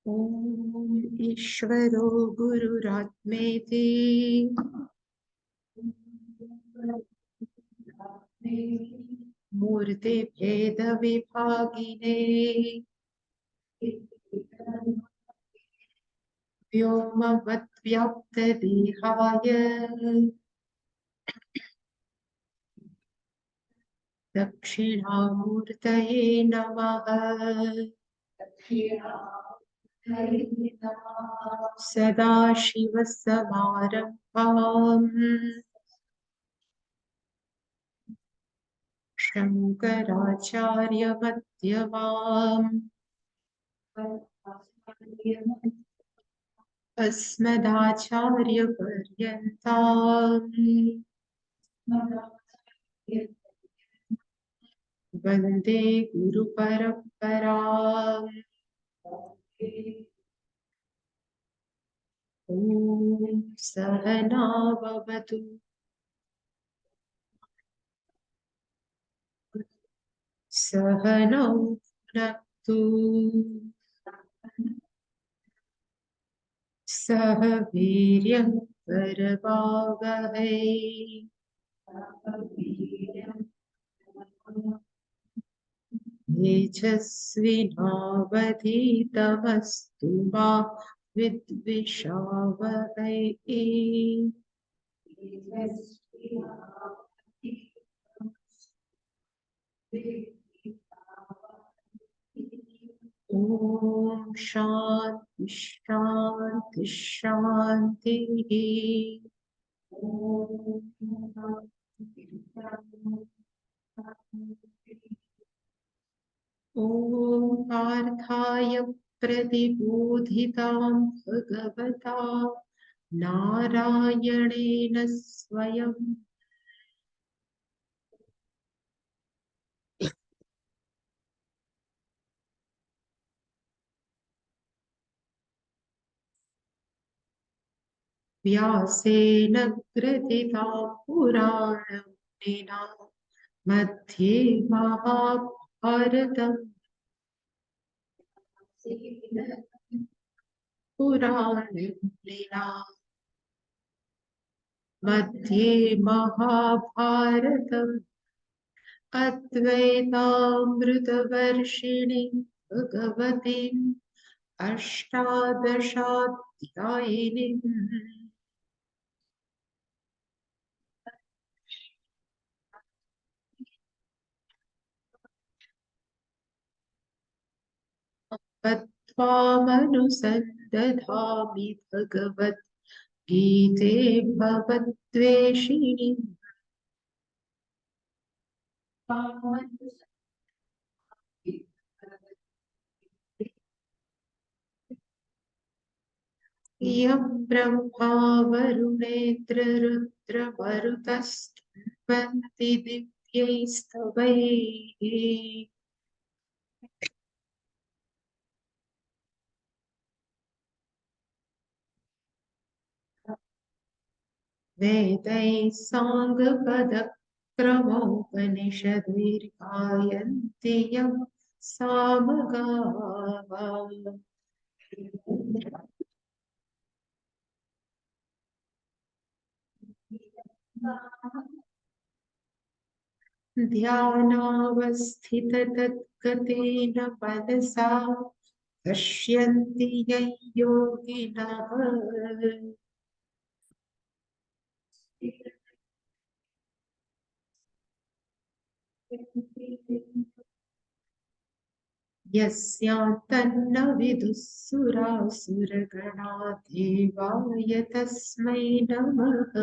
ओम ईश्वरो गुरुरात्मेति मूर्ति भेद विभागिने व्योमवद्व्याप्त देहाय दक्षिणामूर्तये नमः। सदाशिवसमारम्भाम् शङ्कराचार्यमध्यमाम् अस्मदाचार्यपर्यन्ताम् वन्दे गुरुपरम्पराम्। ॐ सहना भवतु सहनौ भुनक्तु सह वीर्यं करवावहै तेजस्विनावधीतमस्तु मा विद्विषावहै। ॐ शान्ति शान्ति शान्तिः। ॐ पार्थाय प्रतिबोधितां भगवता नारायणेन स्वयं व्यासेन ग्रथितां पुराणमुनिना मध्ये महाभारतं पुराणमुनिना मध्ये महाभारतम् अद्वैतामृतवर्षिणीं भगवतीम् अष्टादशाध्यायिनीम् त्वामनुसन्दधामि भगवद्गीते भवद्वेषिणीम् यं ब्रह्मा वरुणेन्द्ररुद्रमरुतस्तुवन्ति दिव्यैस्तवैः वेदैः साङ्गपदक्रमोपनिषदैर्गायन्ति यं सामगाः। ध्यानावस्थिततद्गतेन मनसा पश्यन्ति यं योगिनः यस्यान्तन्न विदुः सुरासुरगणा देवाय तस्मै नमः।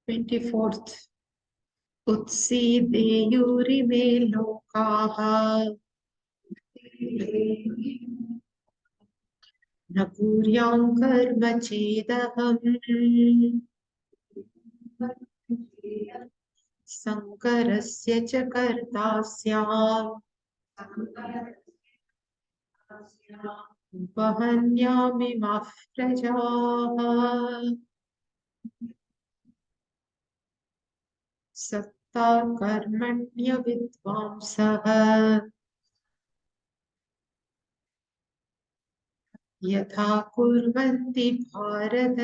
24th उत्सीदेयुरिमे लोकाः न कुर्यां कर्म चेदहम् शङ्करस्य च कर्ता स्याम्। उपहन्यामिमाः प्रजाः सक्ता कर्मण्य विद्वांसः यथा कुर्वन्ति भारत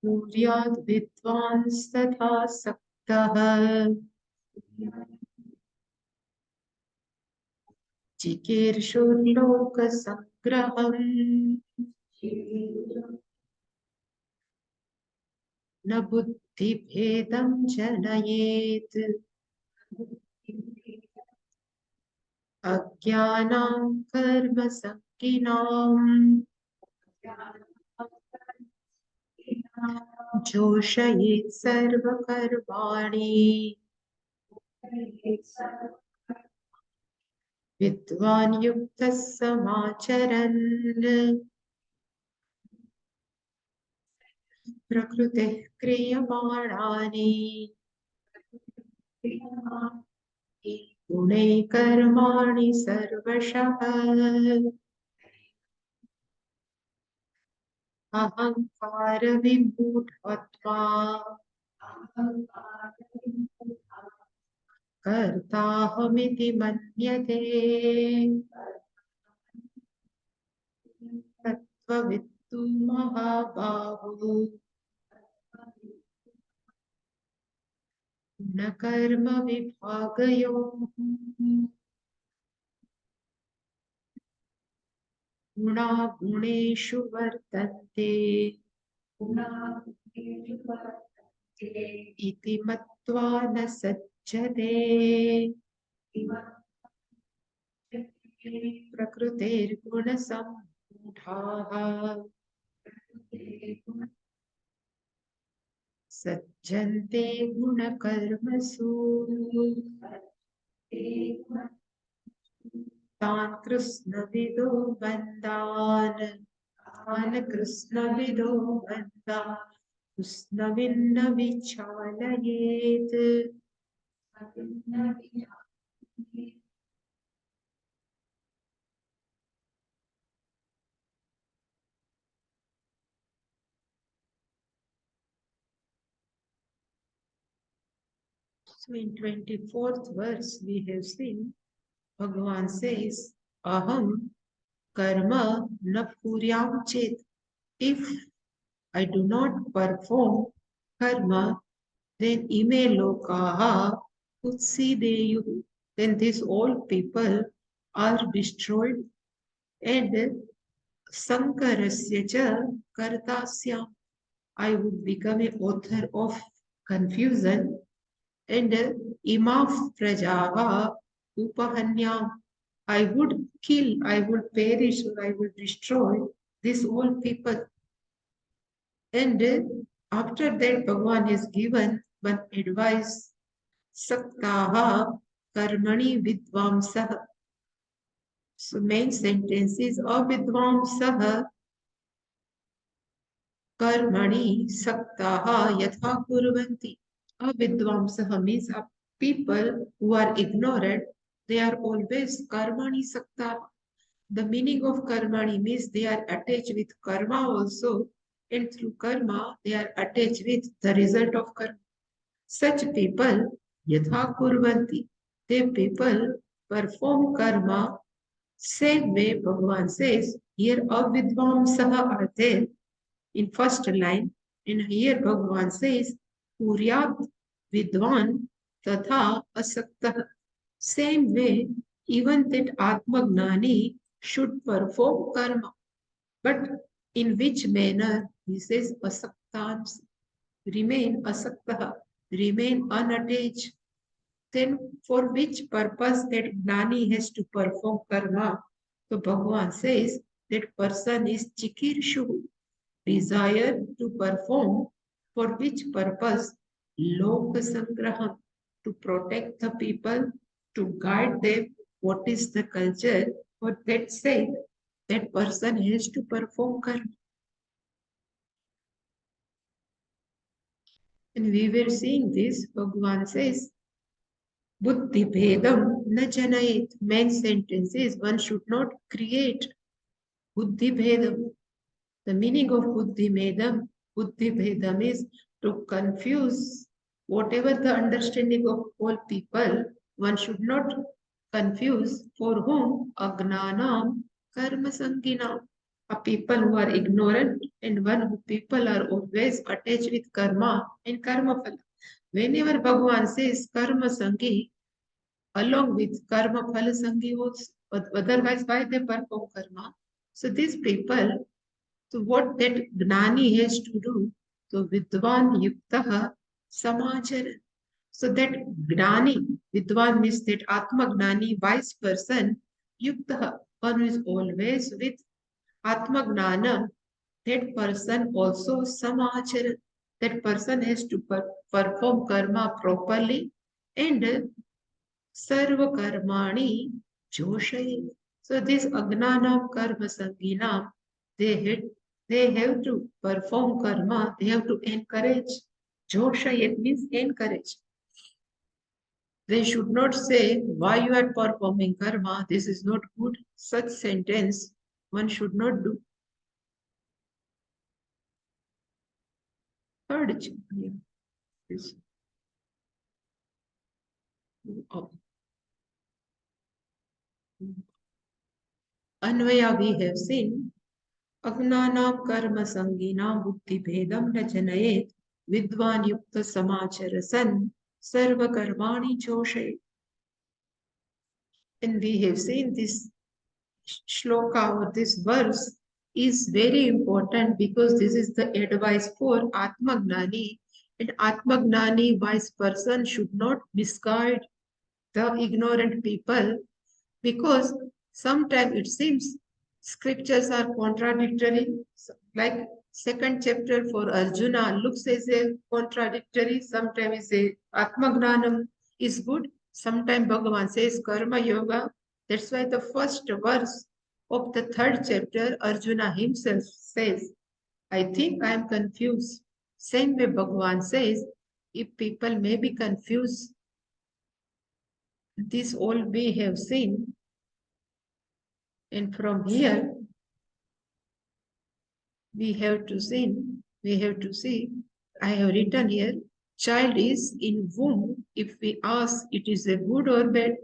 कुर्याद् विद्वांस्तथा सक्तः चिकीर्षुर्लोकसङ्ग्रहम् न बुद्धिभेदं जनयेत् अज्ञानां कर्मसङ्गिनाम् जोषयेत् सर्वकर्माणि विद्वान् युक्तः समाचरन् प्रकृतिः क्रियमाणानि गुणैः कर्माणि सर्वशः अहङ्कारविमूढात्मा कर्ताहमिति मन्यते तत्त्ववित्तु महाबाहो न कर्म विभागयोः गुणा गुणेषु वर्तन्ते इति मत्वा न सज्जते प्रकृतेर्गुणसम्मूढाः सज्जन्ते गुणकर्मसु तान् कृष्णविदो बन्धान् कृष्णविदो बन्धान् कृष्णविन्न विचालयेत् So in 24th verse we have seen Bhagavan says Aham karma na kuryam chet. If I do not perform karma, then ime lokaha utsideyu. Then these all people are destroyed and sankarasya cha kartasyam. I would become an author of confusion and imaf prajaha upahanyam. I would kill, I would perish, or I would destroy these all people. And after that, Bhagavan has given one advice, Saktaha karmani vidvamsah. So main sentence is avidvamsah karmani saktaha yatha kurvanti. Avidvamsah means people who are ignorant, they are always karmani saktaha. The meaning of karmani means they are attached with karma also, and through karma they are attached with the result of karma. Such people, yatha kurvanti, they people perform karma. Same way Bhagavan says, here avidvamsaha are there in first line, and here Bhagavan says, Puryat vidvan tatha asakta. Same way, even that Atmagnani should perform karma. But in which manner? He says, asaktans, remain asaktaha, remain unattached. Then for which purpose that Gnani has to perform karma? So Bhagavan says that person is chikirshu, desire to perform, for which purpose? Loka sangraham, to protect the people, to guide them, what is the culture, for that sake, that person has to perform karma. And we were seeing this, Bhagavan says, buddhi bhedam Na janayet. Main sentence is one should not create buddhi bhedam. The meaning of buddhi bhedam is to confuse whatever the understanding of all people. One should not confuse for whom agnanam karma sanginam. A people who are ignorant and one who people are always attached with karma and karma phala. Whenever Bhagavan says karma sangi, along with karma phala sangi also, but otherwise why they perform karma? So these people, so what that gnani has to do, so vidvan yuktaha samachara. So that gnani, vidvan means that atma gnani, wise person, yuktaha, one who is always with atma gnana, that person also samachara. That person has to perform karma properly and sarva karmani joshayet. So this agnanam karma sanginam, they have to perform karma, they have to encourage. Joshayet means encourage. They should not say why you are performing karma, this is not good. Such sentence one should not do. Third chapter. Yes. Oh. Anvaya we have seen. Agnanam karma sangina buddhi bhedam na janayet vidvan yukta samachara san sarva karmani joshayet. And we have seen this shloka or this verse is very important because this is the advice for Atmagnani. And Atmagnani, wise person, should not misguide the ignorant people because sometimes it seems scriptures are contradictory. Like second chapter for Arjuna looks as a contradictory. Sometimes say Atmagnanam is good. Sometimes Bhagavan says Karma Yoga. That's why the first verse of the third chapter, Arjuna himself says, I think I am confused. Same way Bhagavan says, if people may be confused, this all we have seen. And from here, we have to see, I have written here, child is in womb. If we ask it is a good or bad,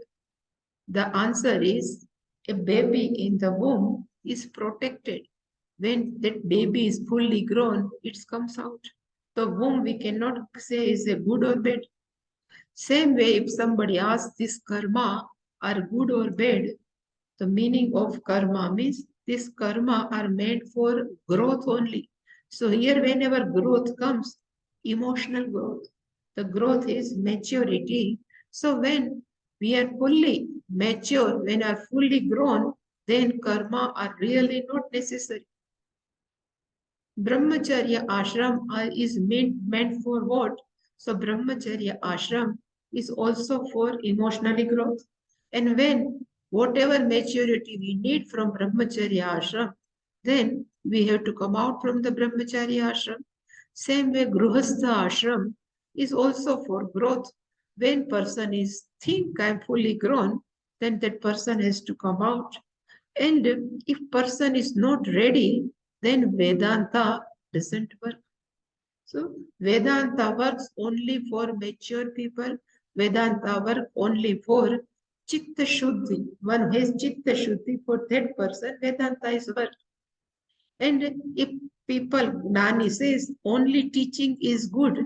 the answer is a baby in the womb is protected. When that baby is fully grown, it comes out. The womb we cannot say is a good or bad. Same way, if somebody asks this karma are good or bad, the meaning of karma means this karma are made for growth only. So here whenever growth comes, emotional growth, the growth is maturity. So when we are fully mature, when are fully grown, then karma are really not necessary. Brahmacharya ashram is meant for what? So Brahmacharya ashram is also for emotionally growth. And when whatever maturity we need from Brahmacharya ashram, then we have to come out from the Brahmacharya ashram. Same way Gruhastha ashram is also for growth. When person is think I'm fully grown, then that person has to come out. And if person is not ready, then Vedanta doesn't work. So Vedanta works only for mature people. Vedanta works only for Chitta Shuddhi. One has Chitta Shuddhi, for that person Vedanta is work. And if people, Gnani says only teaching is good,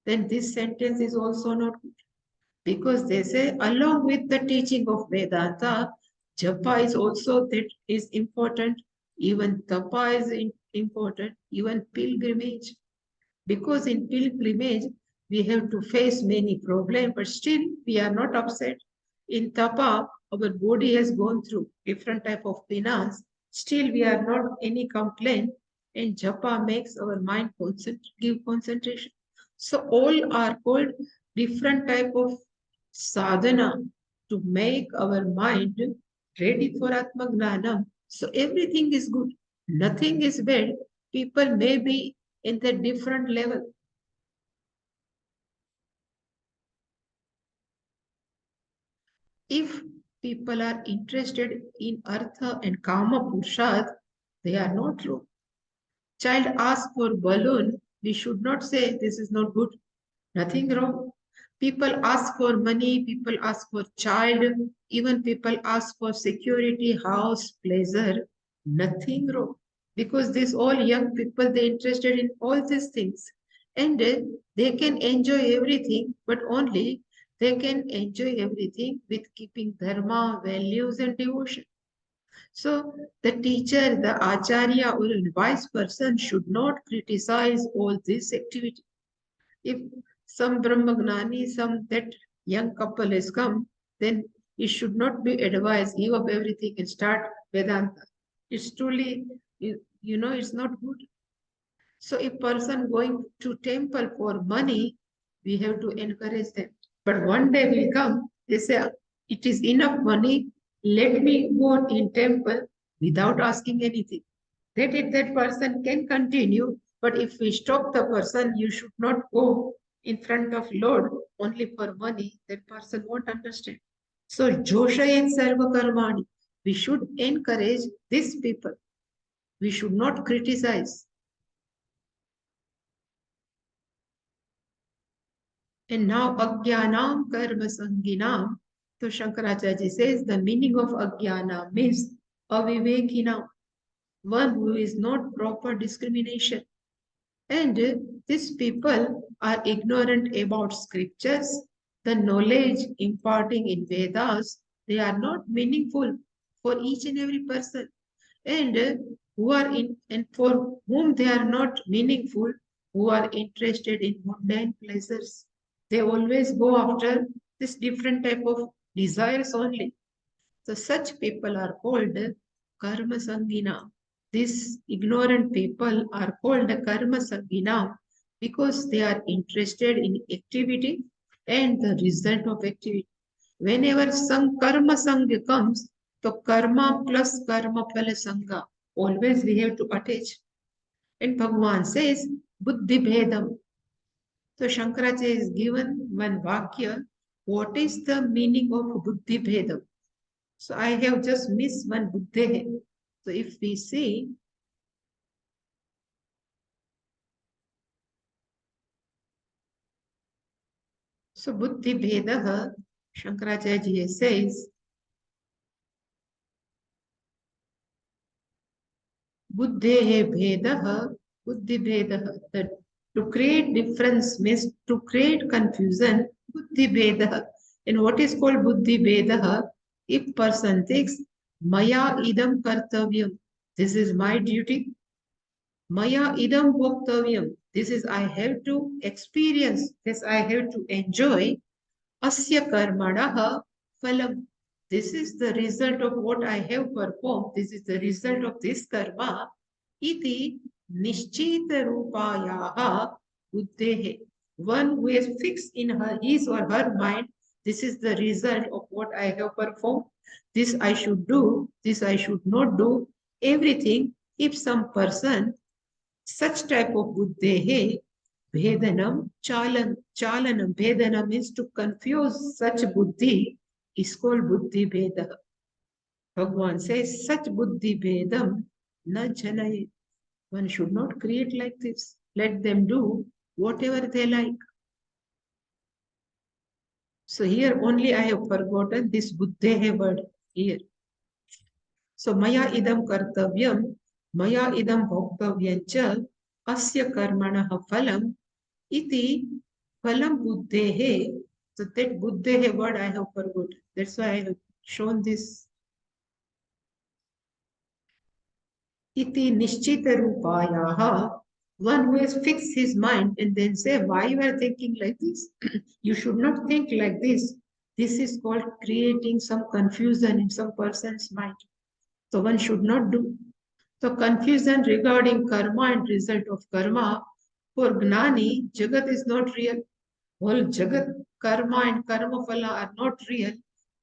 then this sentence is also not good. Because they say along with the teaching of Vedanta, japa is also that is important, even tapa is important, even pilgrimage. Because in pilgrimage, we have to face many problems, but still we are not upset. In tapa, our body has gone through different type of penance, still we are not any complaint, and japa makes our mind give concentration. So all are called different type of sadhana to make our mind ready for Atmagnanam. So everything is good. Nothing is bad. People may be in the different level. If people are interested in Artha and Kama Purushad, they are not wrong. Child asks for balloon, we should not say this is not good. Nothing wrong. People ask for money, people ask for child, even people ask for security, house, pleasure. Nothing wrong. Because these all young people, they interested in all these things. And they can enjoy everything, but only they can enjoy everything with keeping dharma, values, and devotion. So the teacher, the acharya, or a wise person should not criticize all this activity. If some Brahmagnani, some that young couple has come, then it should not be advised, give up everything and start Vedanta. It's truly, it's not good. So a person going to temple for money, we have to encourage them. But one day will come, they say, it is enough money, let me go in temple without asking anything. That person can continue, but if we stop the person, you should not go in front of Lord only for money, that person won't understand. So Joshayat Sarva Karmani, we should encourage these people. We should not criticize. And now Ajnanam Karma Sanginam. So Shankaracharya says the meaning of Ajnana means Avivekina, one who is not proper discrimination. And these people are ignorant about scriptures, the knowledge imparting in Vedas, they are not meaningful for each and every person. And who are in and for whom they are not meaningful, who are interested in mundane pleasures. They always go after this different type of desires only. So such people are called karma sangina. These ignorant people are called karma sangina because they are interested in activity and the result of activity. Whenever some karma sangha comes, so karma plus karma phala sangha, always we have to attach. And Bhagavan says, buddhi bhedam. So Shankaracharya is given one vakya. What is the meaning of buddhi bhedam? So I have just missed one buddhe. So if we see, so buddhi bhedaha, Shankaracharya says, buddhe bhedaha, buddhi bhedaha. That to create difference means to create confusion, buddhi bhedaha. And what is called buddhi bhedaha? If person thinks, maya idam kartavyam, this is my duty. Maya idam bhoktavyam. This is I have to experience. This I have to enjoy. Asya karmanaha phalam. This is the result of what I have performed. This is the result of this karma. Iti nishchita rupayaha buddhehe. One who is fixed in his or her mind, this is the result of what I have performed. This I should do, this I should not do. Everything, if some person such type of buddhehe, Bhedanam, chalanam. Bhedanam means to confuse such buddhi is called buddhi bheda. Bhagavan says such buddhi bhedam na janay. One should not create like this. Let them do whatever they like. So here only I have forgotten this buddhehe word here. So maya idam kartavyam, maya idam bhoktavyam asya karmanaha phalam iti phalam buddhehe. So that buddhehe word I have forgotten. That's why I have shown this. Iti nishchita rupayaha. One who has fixed his mind and then say, why you are thinking like this? You should not think like this. This is called creating some confusion in some person's mind. So one should not do. So confusion regarding karma and result of karma. For Gnani, Jagat is not real. Whole Jagat, karma and karma phala are not real.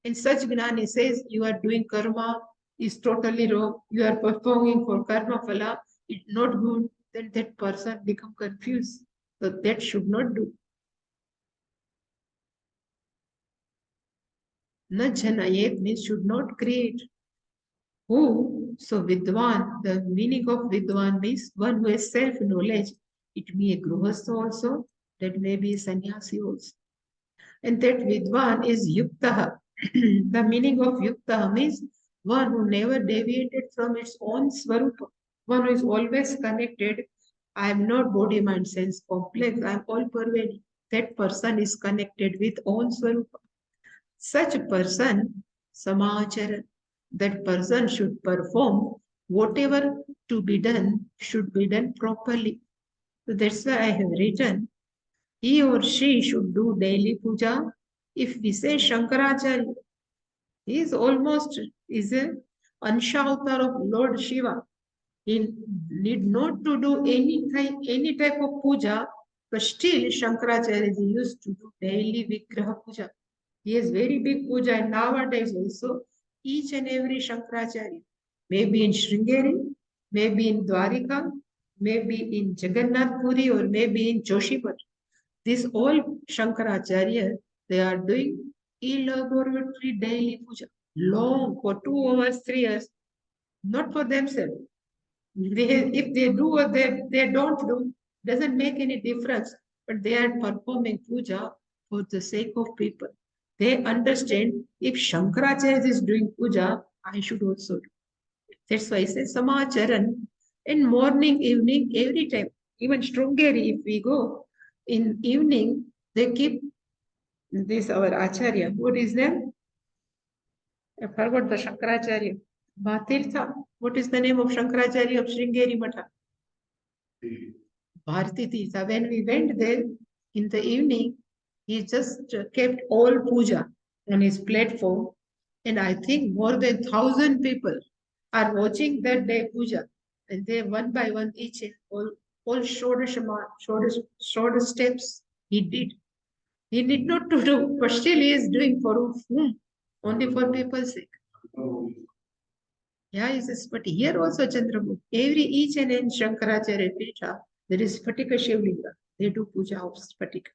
And such Gnani says you are doing karma is totally wrong. You are performing for karma phala, it's not good. Then that person become confused. So that should not do. Na janayet means should not create. Who? So Vidwan, the meaning of Vidwan means one who has self-knowledge. It may be a Grihastha also, that may be a sannyasi also. And that Vidwan is Yuktaha. The meaning of Yuktaha means one who never deviated from its own Swarupa, one who is always connected. I am not body, mind, sense complex, I am all pervading. That person is connected with own Swarupa. Such a person, samachara, that person should perform whatever to be done should be done properly. So that's why I have written, he or she should do daily puja. If we say Shankaracharya, he is almost is a Ansha avatar of Lord Shiva. He need not to do any type of puja, but still Shankaracharya used to do daily Vigraha puja. He has very big puja, and nowadays also each and every Shankaracharya, maybe in Sringeri, maybe in Dwarika, maybe in Jagannath Puri, or maybe in Joshipat. These all Shankaracharya, they are doing elaboratory daily puja, long for 2 hours, 3 hours, not for themselves. If they do or they don't do, doesn't make any difference. But they are performing puja for the sake of people. They understand if Shankaracharya is doing puja, I should also do. That's why I say Samacharan in morning, evening, every time. Even Srungeri, if we go in evening, they keep this our Acharya. What is name? I forgot the Shankaracharya. Bhatirtha. What is the name of Shankaracharya of Sringeri Matha? Bharati Tirtha. When we went there in the evening, he just kept all puja on his platform. And I think more than 1,000 people are watching that day puja. And they one by one each and all shorter steps he did. He did not to do, but still he is doing for whom? Only for people's sake. Yeah, yes, but here also Chandramukhi, each and in Shankaracharya Pitha, there is Spatika Shivlinga. They do puja of Spatika.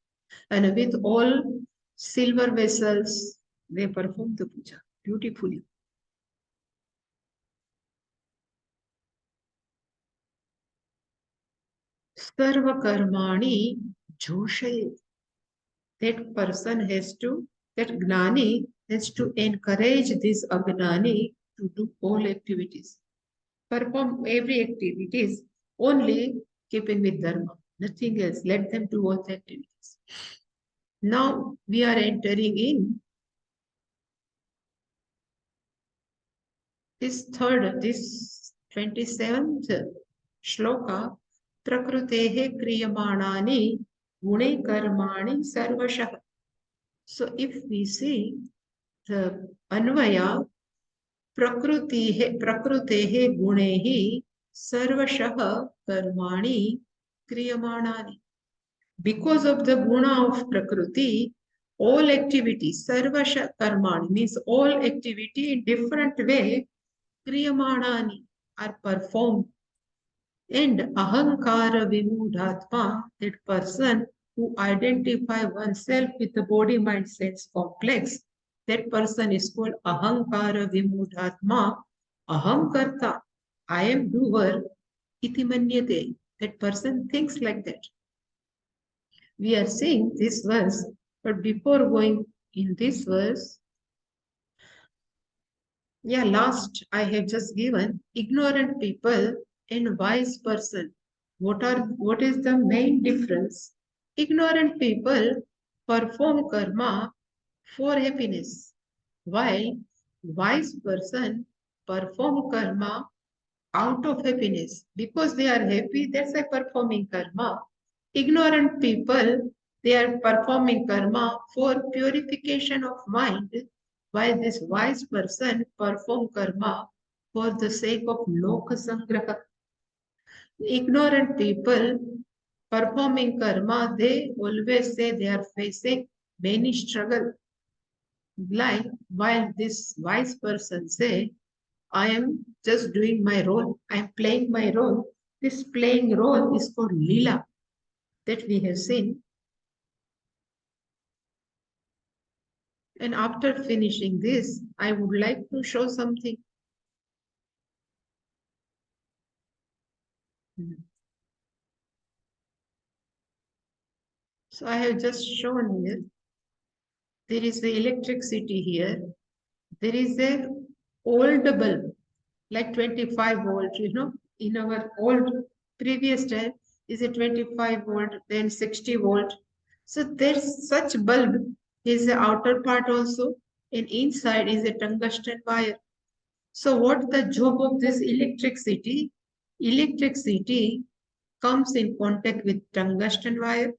And with all silver vessels, they perform the puja beautifully. Sarva Karmani Joshayet. That person has to, that Gnani has to encourage this Agnani to do all activities. Perform every activities only keeping with dharma, nothing else. Let them do all the activities. Now we are entering in this 27th shloka. Prakrutehe kriyamanani gune karmani sarvashah. So if we see the anvaya, प्रकृतेः गुणैः सर्वशः कर्माणि क्रियमाणानि. Because of the guna of prakriti, all activities, sarvasha karmani means all activity in different way, kriyamanani are performed. And ahankara vimudhatma, that person who identify oneself with the body, mind, sense complex, that person is called ahankara vimudhatma, aham karta, I am doer, iti manyate. That person thinks like that. We are seeing this verse, but before going in this verse, last I have just given ignorant people and wise person. What is the main difference? Ignorant people perform karma for happiness, while wise person perform karma out of happiness. Because they are happy, that's why performing karma. Ignorant people, they are performing karma for purification of mind, while this wise person perform karma for the sake of loka sangraha. Ignorant people performing karma, they always say they are facing many struggle. Like while this wise person say, I am just doing my role, I am playing my role. This playing role is called lila, that we have seen. And after finishing this, I would like to show something. So I have just shown here. There is the electricity here. There is a old bulb, like 25 volt, in our old previous time is a 25 volt, then 60 volt. So there's such bulb is the outer part also, and inside is a tungsten wire. So what the job of this electricity? Electricity comes in contact with tungsten wire.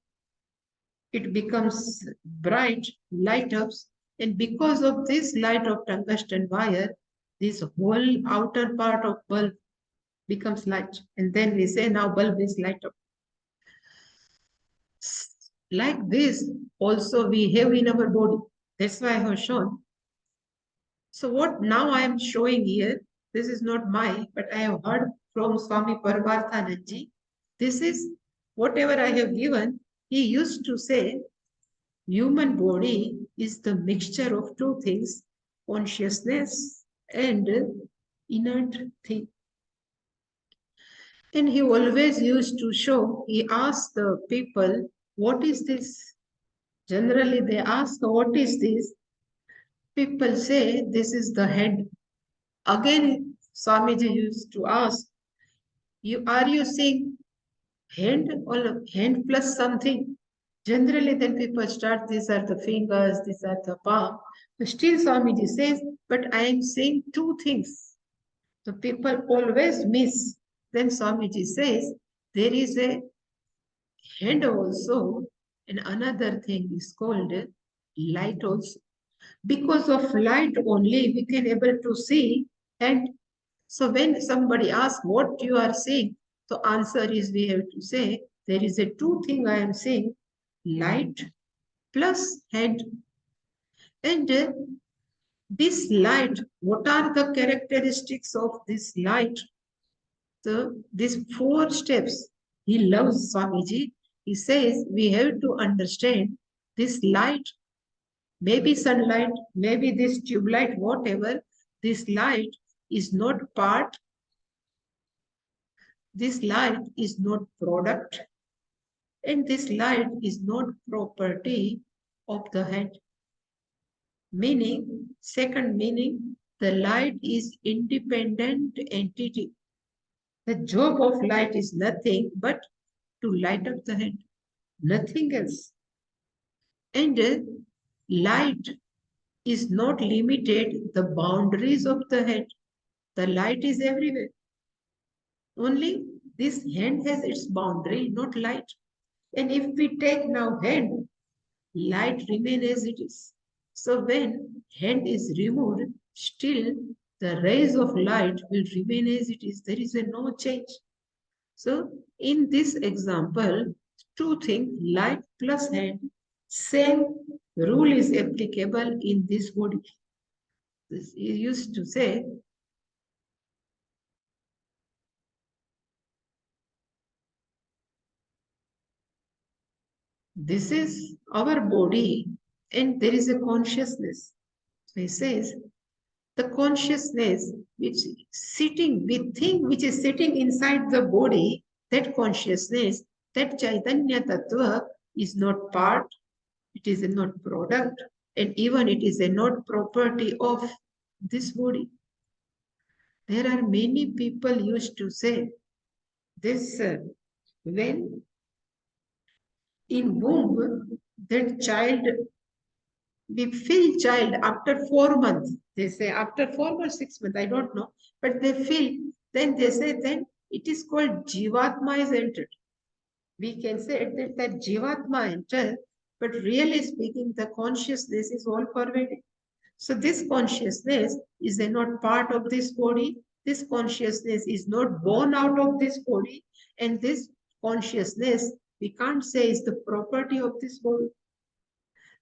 It becomes bright, light ups, and because of this light of tungsten wire, this whole outer part of bulb becomes light. And then we say now bulb is light up. Like this also we have in our body. That's why I have shown. So what now I am showing here, this is not my, but I have heard from Swami Paramarthanandji. This is whatever I have given. He used to say, human body is the mixture of two things, consciousness and inert thing. And he always used to show, he asked the people, what is this? Generally they ask, what is this? People say, this is the head. Again, Swamiji used to ask, are you saying hand or hand plus something? Generally, then people start, these are the fingers, these are the palm. But still, Swamiji says, but I am saying two things. So people always miss. Then Swamiji says, there is a hand also, and another thing is called light also. Because of light only, we can able to see. And so when somebody asks what you are saying, the answer is we have to say, there is a two thing I am saying, light plus head. And this light, what are the characteristics of this light? So these four steps, he loves Swamiji. He says we have to understand this light, maybe sunlight, maybe this tube light, whatever, this light is not part, this light is not product, and this light is not property of the head. Meaning, second meaning, the light is independent entity. The job of light is nothing but to light up the head, nothing else. And light is not limited the boundaries of the head. The light is everywhere. Only this hand has its boundary, not light. And if we take now hand, light remains as it is. So when hand is removed, still the rays of light will remain as it is. There is no change. So in this example, two things, light plus hand, same rule is applicable in this body. This is used to say, this is our body and there is a consciousness. So he says, the consciousness which sitting, we think which is sitting inside the body, that consciousness, that Chaitanya Tattva is not part, it is not product, and even it is not property of this body. There are many people used to say this when in womb, that child, we feel child after 4 months. They say after 4 months, 6 months, I don't know, but they feel, then they say, then it is called Jivatma is entered. We can say that Jivatma entered, but really speaking, the consciousness is all pervading. So this consciousness is not part of this body. This consciousness is not born out of this body. And this consciousness, we can't say is the property of this body.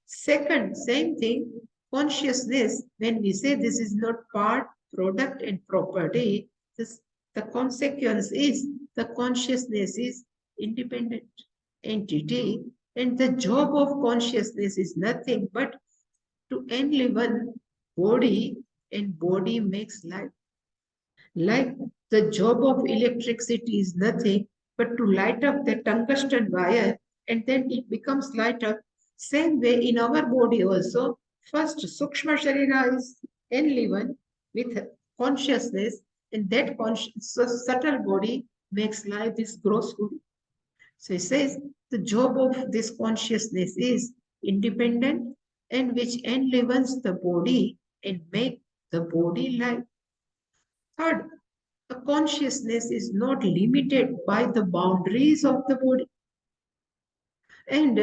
Second, same thing, consciousness, when we say this is not part, product, and property, the consequence is the consciousness is independent entity, and the job of consciousness is nothing but to only one body, and body makes life. Like the job of electricity is nothing but to light up the tungsten wire and then it becomes light up. Same way in our body also, first Sukshma Sharira is only one with consciousness, and that subtle body makes life this gross body. So it says the job of this consciousness is independent and which enlivens the body and make the body life. Third, the consciousness is not limited by the boundaries of the body. And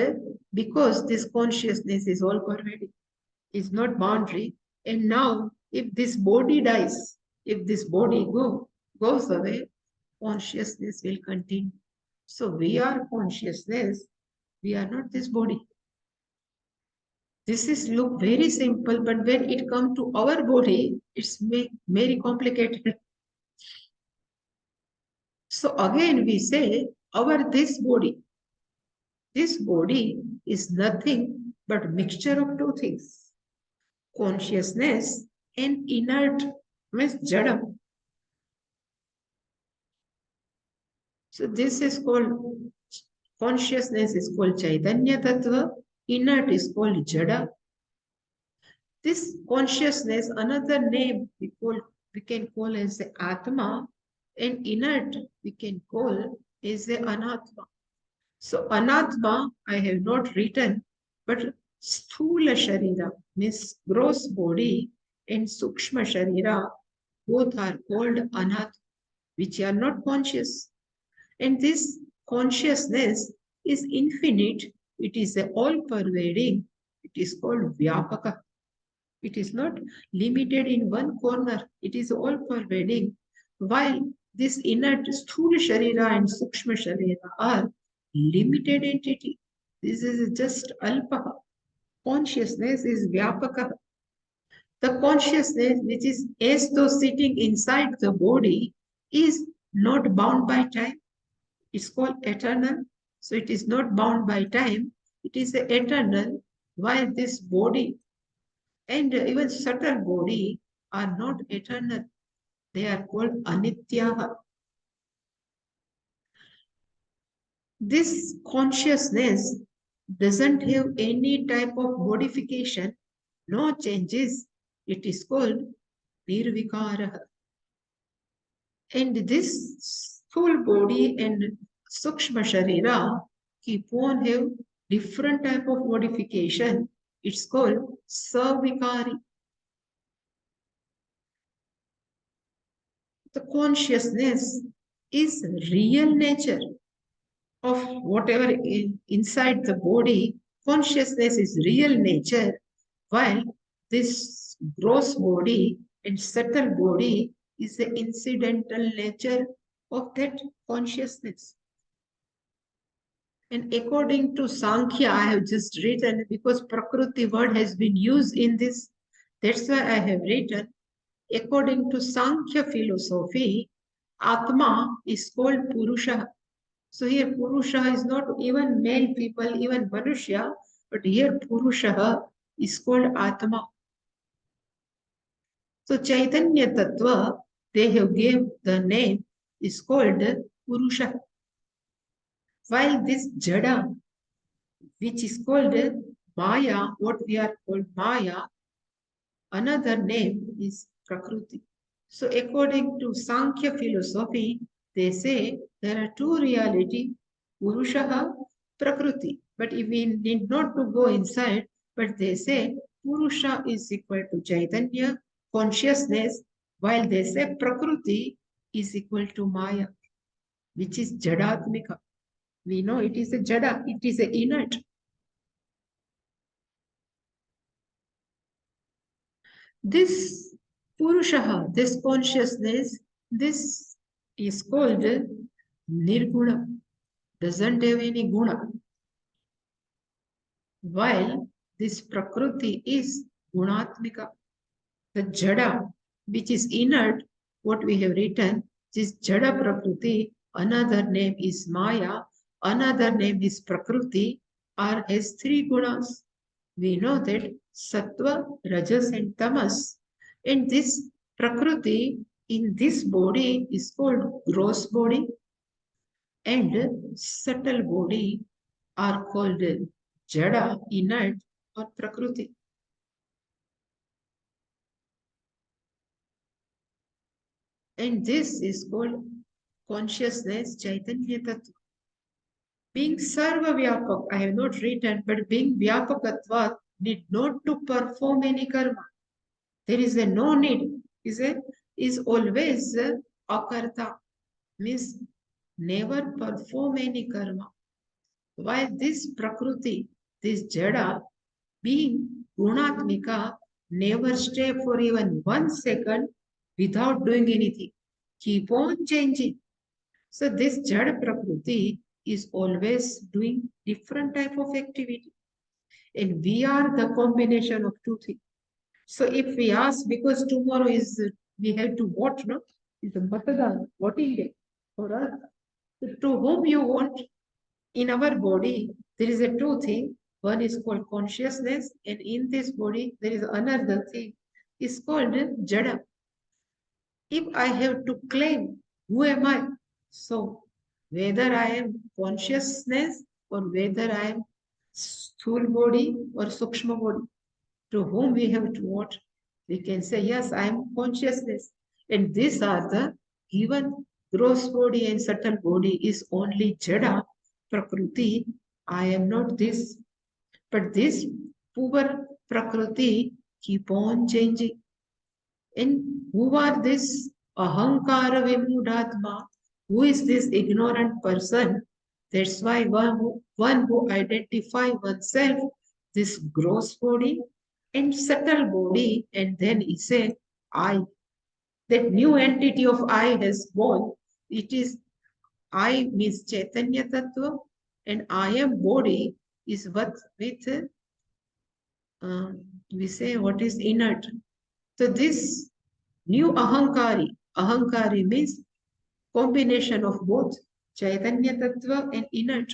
because this consciousness is all pervading, is not boundary. And now, if this body dies, if this body goes away, consciousness will continue. So we are consciousness, we are not this body. This is look very simple, but when it comes to our body, it's very complicated. So again we say this body is nothing but mixture of two things. Consciousness and inert means jadam. So this is called, consciousness is called Chaitanya Tattva, inert is called Jada. This consciousness, another name we can call as the Atma, and inert we can call as the Anatma. So Anatma I have not written, but Sthula Sharira means gross body and Sukshma Sharira both are called Anatma, which are not conscious. And this consciousness is infinite. It is all-pervading. It is called Vyapaka. It is not limited in one corner. It is all-pervading. While this inert Sthula Sharira and Sukshma Sharira are limited entity. This is just Alpaha. Consciousness is Vyapaka. The consciousness which is as though sitting inside the body is not bound by time. It's called eternal. So it is not bound by time. It is eternal, while this body and even subtle body are not eternal. They are called anityaha. This consciousness doesn't have any type of modification, no changes. It is called nirvikara. And this full body and sukshma sharira keep on have different type of modification. It's called savikari. The consciousness is real nature of whatever inside the body. Consciousness is real nature, while this gross body and subtle body is the incidental nature of that consciousness. And according to Sankhya, I have just written, because Prakriti word has been used in this, that's why I have written, according to Sankhya philosophy, Atma is called Purusha. So here Purusha is not even male people, even Manushya, but here Purusha is called Atma. So Chaitanya Tattva, they have gave the name is called Purusha. While this Jada, which is called Maya, what we are called Maya, another name is Prakriti. So according to Sankhya philosophy, they say there are two reality, Purusha, Prakriti. But if we need not to go inside, but they say Purusha is equal to Chaitanya, consciousness, while they say Prakriti is equal to Maya, which is Jadatmika. We know it is a Jada, it is a inert. This Purusha, this consciousness, this is called Nirguna, doesn't have any guna. While this Prakriti is Gunatmika. The Jada, which is inert, what we have written, is Jada Prakriti, another name is Maya, another name is Prakriti, are has three gunas. We know that Sattva, Rajas and Tamas. And this Prakriti in this body is called gross body and subtle body are called Jada, inert or Prakriti. And this is called consciousness, Chaitanya Tattva. Being Sarva Vyapak, I have not written, but being Vyapakatva need not to perform any karma. There is a no need, is always akarta, means never perform any karma. While this Prakriti, this Jada, being Gunatmika, never stay for even 1 second without doing anything. Keep on changing. So this Jada Prakriti is always doing different type of activity. And we are the combination of two things. So if we ask, because tomorrow is, we have to vote, no? It's a Matadan, voting day for us. So to whom you want in our body, there is a two thing. One is called consciousness, and in this body, there is another thing. It's called Jada. If I have to claim, who am I? So whether I am consciousness or whether I am stool body or sukshma body, to whom we have to vote, we can say, yes, I am consciousness. And these are the given gross body and subtle body is only Jada, Prakriti. I am not this. But this poor Prakriti keep on changing. And who are this Ahankara Vimudhatma? Who is this ignorant person? That's why one who identify oneself, this gross body and subtle body, and then he said, I. That new entity of I has born. It is I means Chaitanya Tattva, and I am body is what with we say what is inert. So this new ahankari means combination of both Chaitanya Tattva and inert.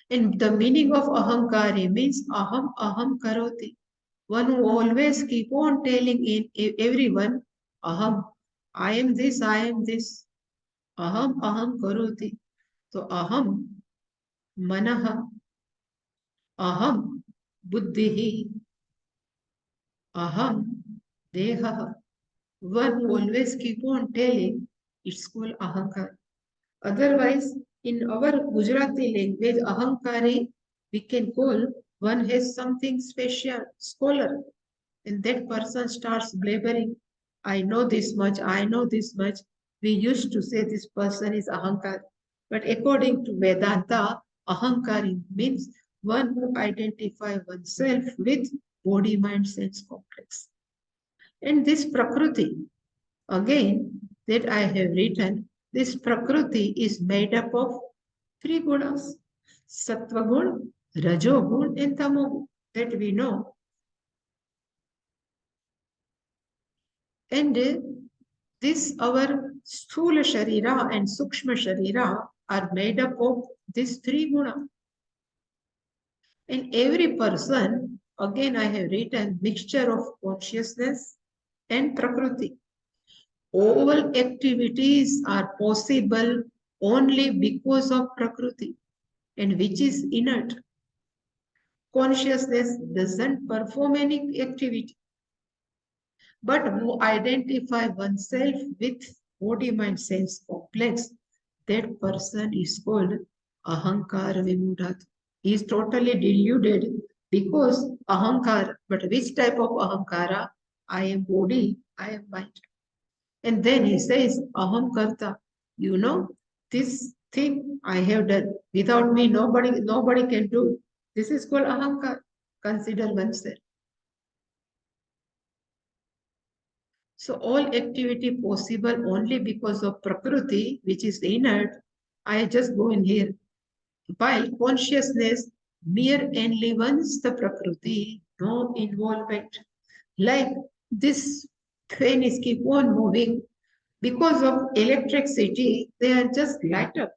And the meaning of ahankari means aham karoti. One who always keep on telling in everyone, aham, I am this, I am this. Aham karoti. So aham manaha, aham buddhihi, aham deha. One who always keep on telling, it's called ahankar. Otherwise, in our Gujarati language, ahankari, we can call one has something special, scholar, and that person starts blabbering, I know this much, I know this much. We used to say this person is ahankar. But according to Vedanta, ahankari means one who identifies oneself with body, mind, sense complex. And this Prakriti, again, that I have written, this Prakriti is made up of 3 gunas, Sattva gun, Rajo gun, and Tamo gun, that we know. And this our Sthula Sharira and Sukshma Sharira are made up of these 3 gunas. And every person, again I have written, mixture of consciousness and Prakriti. All activities are possible only because of Prakriti, and which is inert. Consciousness doesn't perform any activity, but who identify oneself with body, mind, sense complex, that person is called Ahankara Vimudhat. He is totally deluded because Ahankara, but which type of Ahankara? I am body, I am mind. And then he says, Aham Karta, you know, this thing I have done. Without me, nobody can do. This is called Ahankar. Consider oneself. So all activity possible only because of Prakriti, which is inert. I just go in here. While consciousness mere enlivens the Prakriti, no involvement. Like this train is keep on moving. Because of electricity, they are just light up.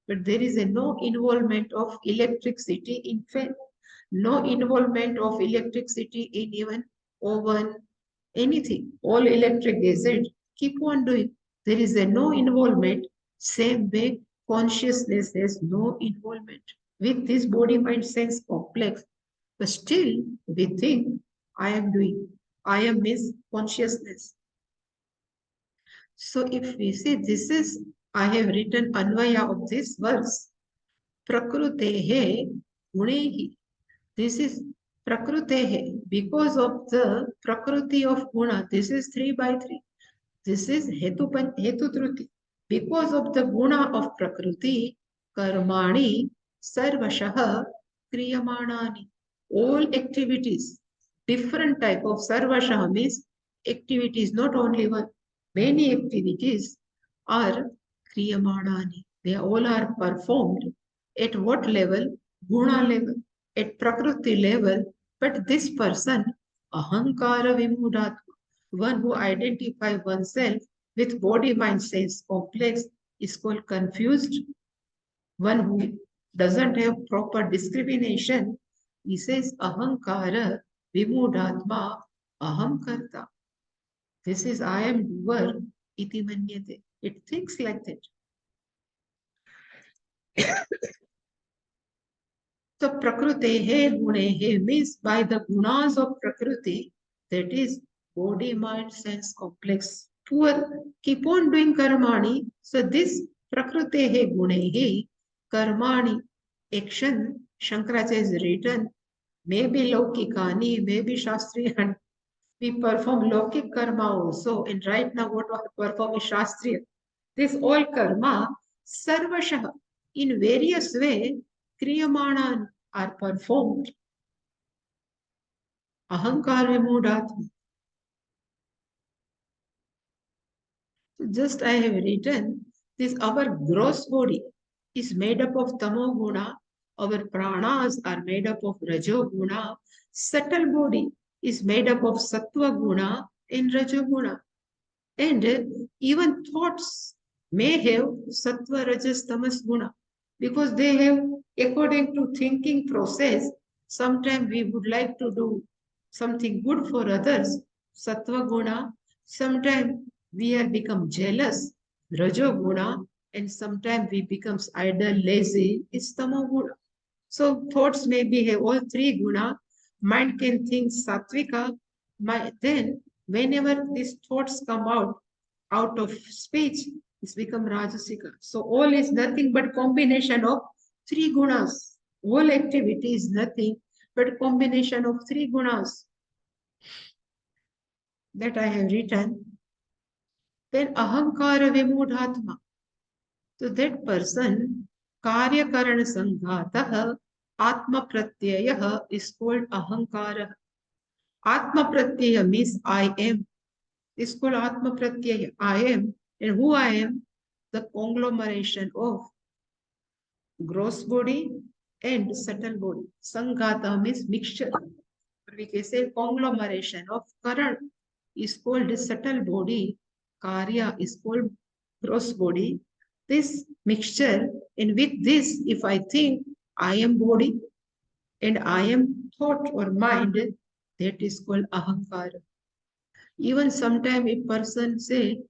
But there is no involvement of electricity in fan. No involvement of electricity in even oven, anything. All electric gadgets keep on doing. There is a no involvement. Same way, consciousness has no involvement with this body mind sense complex. But still, we think I am doing. I am means consciousness. So if we say this is, I have written Anvaya of this verse, Prakrutehe Gunehi. This is Prakrutehe. Because of the Prakriti of Guna, this is 3 by 3. This is Hetutruti. Because of the Guna of Prakriti, Karmani, Sarvashaha, Kriyamanani. All activities, different type of Sarvashaha means activities, not only one. Many activities are Kriyamanani. They all are performed at what level? Guna level, at Prakriti level. But this person, Ahankara Vimudatma, one who identifies oneself with body mind sense complex is called confused. One who doesn't have proper discrimination, he says ahankara vimudatma aham karta. This is I am doer iti manyate. It thinks like that. So prakrutehe gunehe means by the gunas of prakriti, that is body, mind, sense complex. Poor, keep on doing karmani. So this prakrutehe gunehe, karmani, action, Shankaracharya is written, maybe laukikani, maybe shastriya. We perform laukik karma also. And right now what we perform is shastriya. This all karma, sarvashaha, in various way, kriyamanan are performed. Ahankar vimudatma. Just I have written, this our gross body is made up of tamo guna, our pranas are made up of rajo guna, subtle body is made up of sattva guna and rajo guna. And even thoughts may have sattva, rajas, tamas guna because they have, according to thinking process, sometimes we would like to do something good for others, sattva guna. Sometimes we have become jealous, rajo guna, and sometimes we become idle, lazy, it's tamo guna. So thoughts may be have all three guna. Mind can think sattvika. Then whenever these thoughts come out of speech, it's become rajasika. So all is nothing but combination of three gunas. All activity is nothing but combination of three gunas that I have written. Then ahankara vimudhatma. So that person, karya karana sanghatah, atma pratyayah is called ahankara. Atma pratyaya means I am. Is called atma pratyaya. I am. And who I am? The conglomeration of gross body and subtle body. Sanghata means mixture. We can say conglomeration of Karan is called subtle body. Karya is called gross body. This mixture, and with this, if I think I am body and I am thought or mind, that is called ahankara. Even sometimes a person say,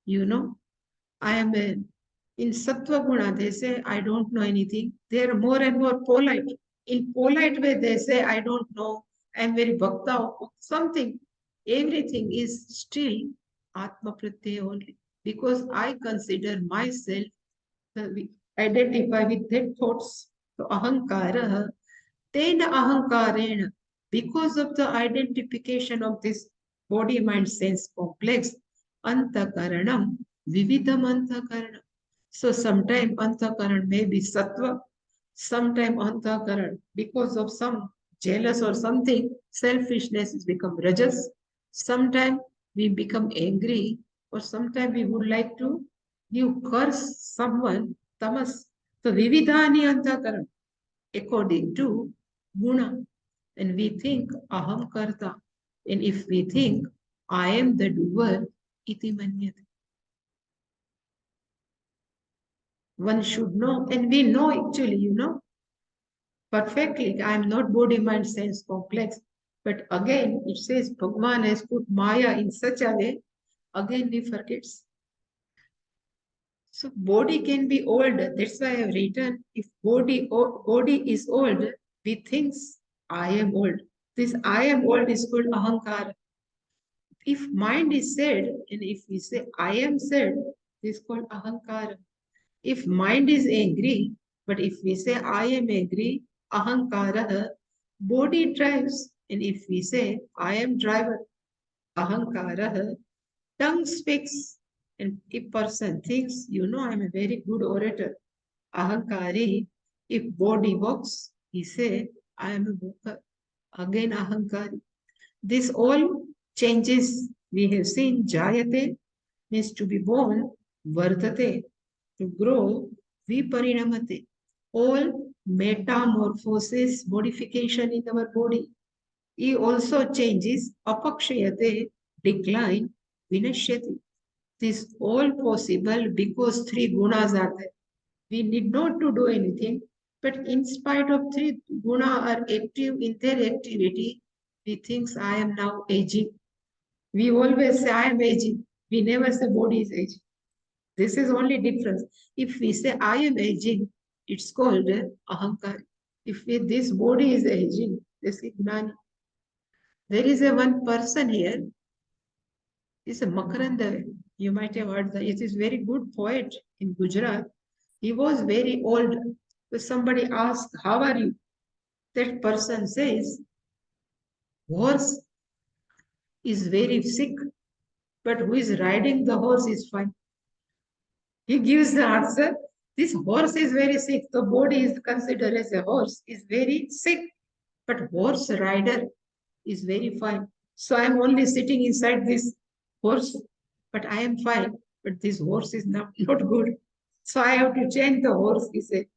I am in Sattva Guna, they say, I don't know anything. They are more and more polite. In polite way, they say, I don't know. I am very bhakta, something. Everything is still Atma Pratyaya only. Because I consider myself, identify with their thoughts. So ahankara, tena ahankarena. Because of the identification of this body, mind, sense complex, antakaranam, vividam antakaranam. So sometimes antakaran may be sattva, sometimes antakaran, because of some jealous or something, selfishness is become rajas. Sometimes we become angry, or sometimes we would like to give curse someone, tamas. So vividhani antakaran, according to guna. And we think aham karta. And if we think I am the doer, iti manyate. One should know, and we know actually, perfectly. I am not body, mind, sense complex. But again, it says Bhagavan has put Maya in such a way, again we forget. So body can be old. That's why I have written, if body is old, we think I am old. This I am old is called ahankara. If mind is sad, and if we say I am sad, this is called ahankara. If mind is angry, but if we say I am angry, ahankara, body drives. And if we say I am driver, ahankara, tongue speaks. And if person thinks, I am a very good orator, ahankari, if body walks, he say, I am a walker. Again ahankari. This all changes we have seen. Jayate means to be born, vardhate, to grow, viparinamate. All metamorphosis, modification in our body. He also changes, apakshayate, decline, vinashyati. This all possible because three gunas are there. We need not to do anything, but in spite of three guna are active in their activity, we think I am now aging. We always say I am aging. We never say body is aging. This is only difference. If we say I am aging, it's called ahankar. If this body is aging, this is gnani. There is a one person here, is a Makaranda. You might have heard that. It is very good poet in Gujarat. He was very old. So somebody asked, how are you? That person says, horse is very sick, but who is riding the horse is fine. He gives the answer, this horse is very sick. The body is considered as a horse, is very sick, but horse rider is very fine. So I am only sitting inside this horse, but I am fine. But this horse is not good. So I have to change the horse, he said.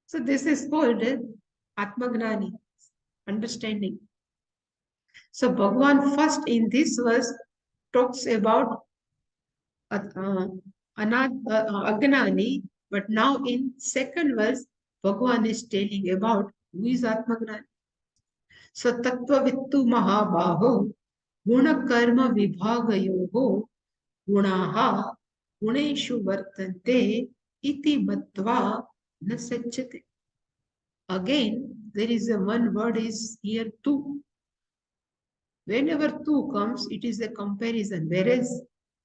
So this is called Atmagnani, understanding. So Bhagavan first in this verse talks about Agnani, but now in second verse, Bhagavan is telling about who is Atmagnani. So Tattvavittu Mahabaho, Guna Karma Vibhagayoho, Gunaha, Guneshu Vartante, Iti Matva Na Sajjate. Again, there is a one word is here too. Whenever tu comes, it is a comparison. Whereas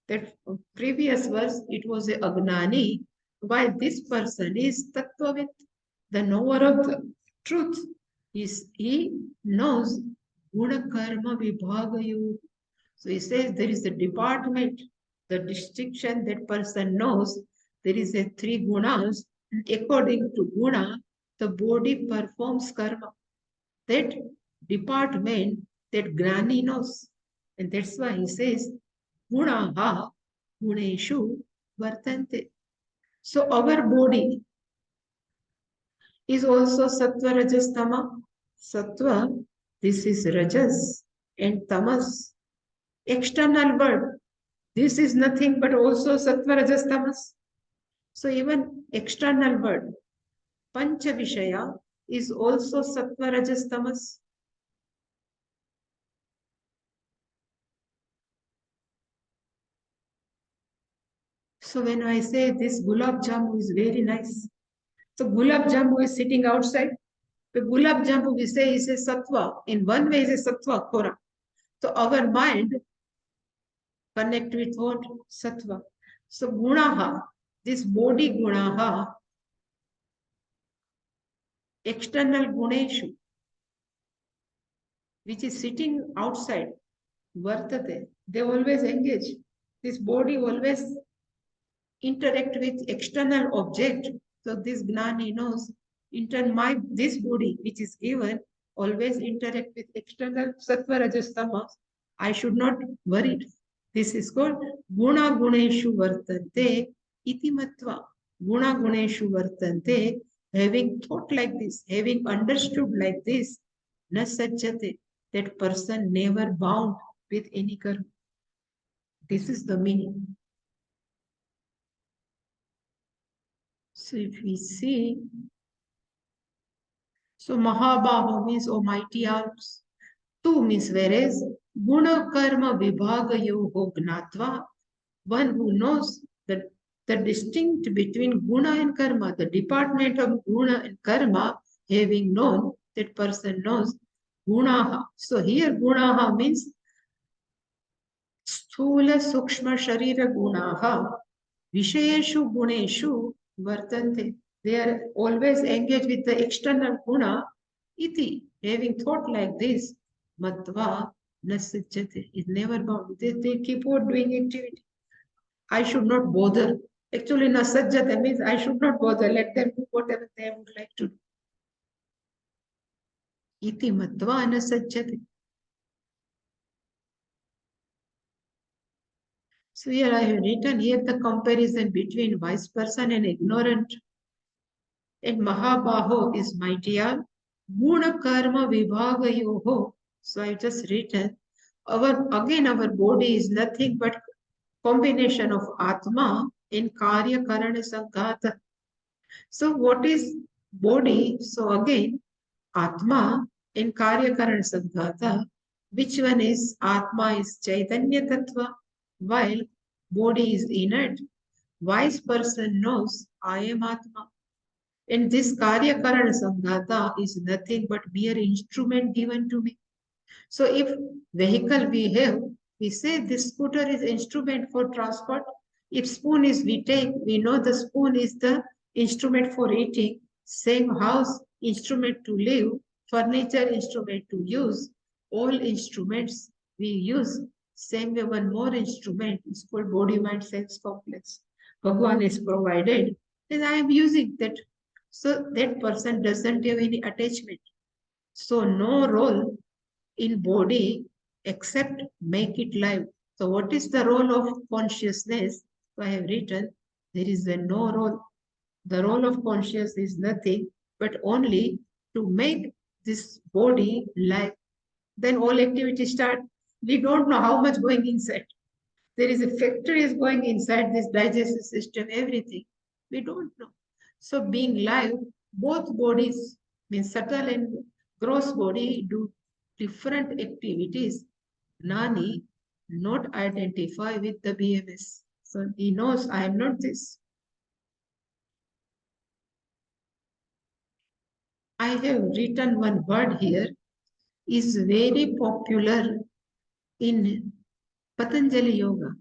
that previous verse, it was a Agnani, while this person is Tattvavit, the knower of the truth. He knows Guna Karma Vibhagayu. So he says there is a department, the distinction that person knows. There is a three gunas. And according to guna, the body performs karma. That department, that Gnani knows. And that's why he says, Gunaha Guneshu Vartante. So our body is also Sattva Rajas Tama. Sattva, this is Rajas, and Tamas, external world. This is nothing but also Sattva Rajas Tamas. So even external world, Pancha Vishaya, is also Sattva Rajas Tamas. So when I say this gulab jamu is very nice, so gulab jamu is sitting outside. The gulab jamu we say is a sattva. In one way is a sattva khora. So our mind connect with what? Sattva. So gunaha, this body gunaha, external guneshu, which is sitting outside, vartate, they always engage. This body always interact with external object. So this gnani knows this body which is given always interact with external sattva rajas tamas. I should not worry. This is called guna guneshu vartante iti matva. Guna guneshu vartante, having thought like this, having understood like this, na sajjate, that person never bound with any karma. This is the meaning. So if we see So Mahabaho means oh mighty arms. Tu means whereas guna karma vibhagayoho gnatva, one who knows the distinct between guna and karma, the department of guna and karma, having known, that person knows gunaha. So here gunaha means स्थूल सूक्ष्म शरीर गुणाः विषयेषु गुणेषु वर्तन्ते. They are always engaged with the external guna. Iti, having thought like this, matva na sajjate, is never bound. They keep on doing activity. I should not bother. Actually, na sajjate means I should not bother. Let them do whatever they would like to do. Iti matva na sajjate. So here I have written here the comparison between wise person and ignorant. And Mahabaho is mightier. Guna karma vibhagayoho. So I just written. Our body is nothing but combination of Atma and Karya Karana Sanghata. So what is body? So again, Atma and Karya Karana Sanghata. Which one is? Atma is Chaitanya Tattva, while body is inert. Wise person knows I am Atma. And this Karya Karana Samgata is nothing but mere instrument given to me. So if vehicle we have, we say this scooter is instrument for transport. If spoon is we take, we know the spoon is the instrument for eating. Same house, instrument to live, furniture, instrument to use. All instruments we use. Same way one more instrument is called body, mind, sense complex. Bhagwan is provided, and I am using that. So that person doesn't have any attachment. So no role in body except make it live. So what is the role of consciousness? So I have written, there is a no role. The role of consciousness is nothing but only to make this body live. Then all activities start. We don't know how much going inside. There is a factory is going inside this digestive system, everything. We don't know. So being live, both bodies, means subtle and gross body, do different activities. Nani not identify with the BMS. So he knows I am not this. I have written one word here, is very popular in Patanjali Yoga.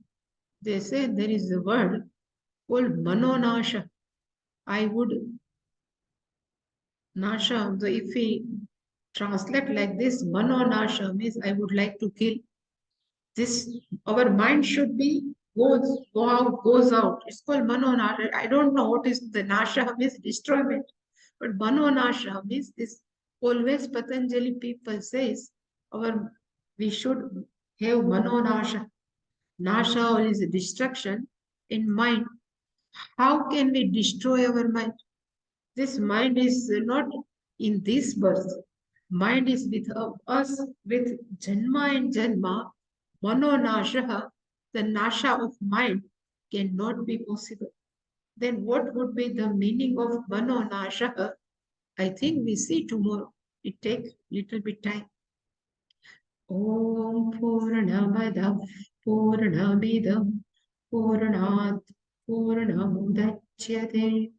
They say there is a word called Manonasha. I would Nasha, so if we translate like this, Mano Nasha means I would like to kill. This, our mind should be goes out. It's called Mano Nasha. I don't know what is the Nasha means destroyment. But Mano Nasha means this always Patanjali people says we should have Mano Nasha. Nasha is destruction in mind. How can we destroy our mind? This mind is not in this birth. Mind is with us with Janma and Janma. Mano Nashaha, the Nasha of mind cannot be possible. Then what would be the meaning of Mano Nashaha? I think we see tomorrow. It takes little bit time. Om Purnamadav Purnamidam Purnat Purnamudachyate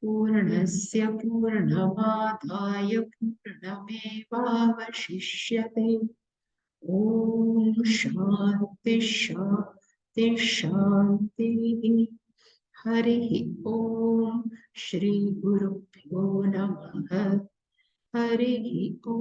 पूर्णस्य पूर्णमादाय पूर्णमेवावशिष्यते ॐ शान्ति शान्ति शान्तिः हरिः ॐ श्रीगुरुभ्यो नमः हरिः ॐ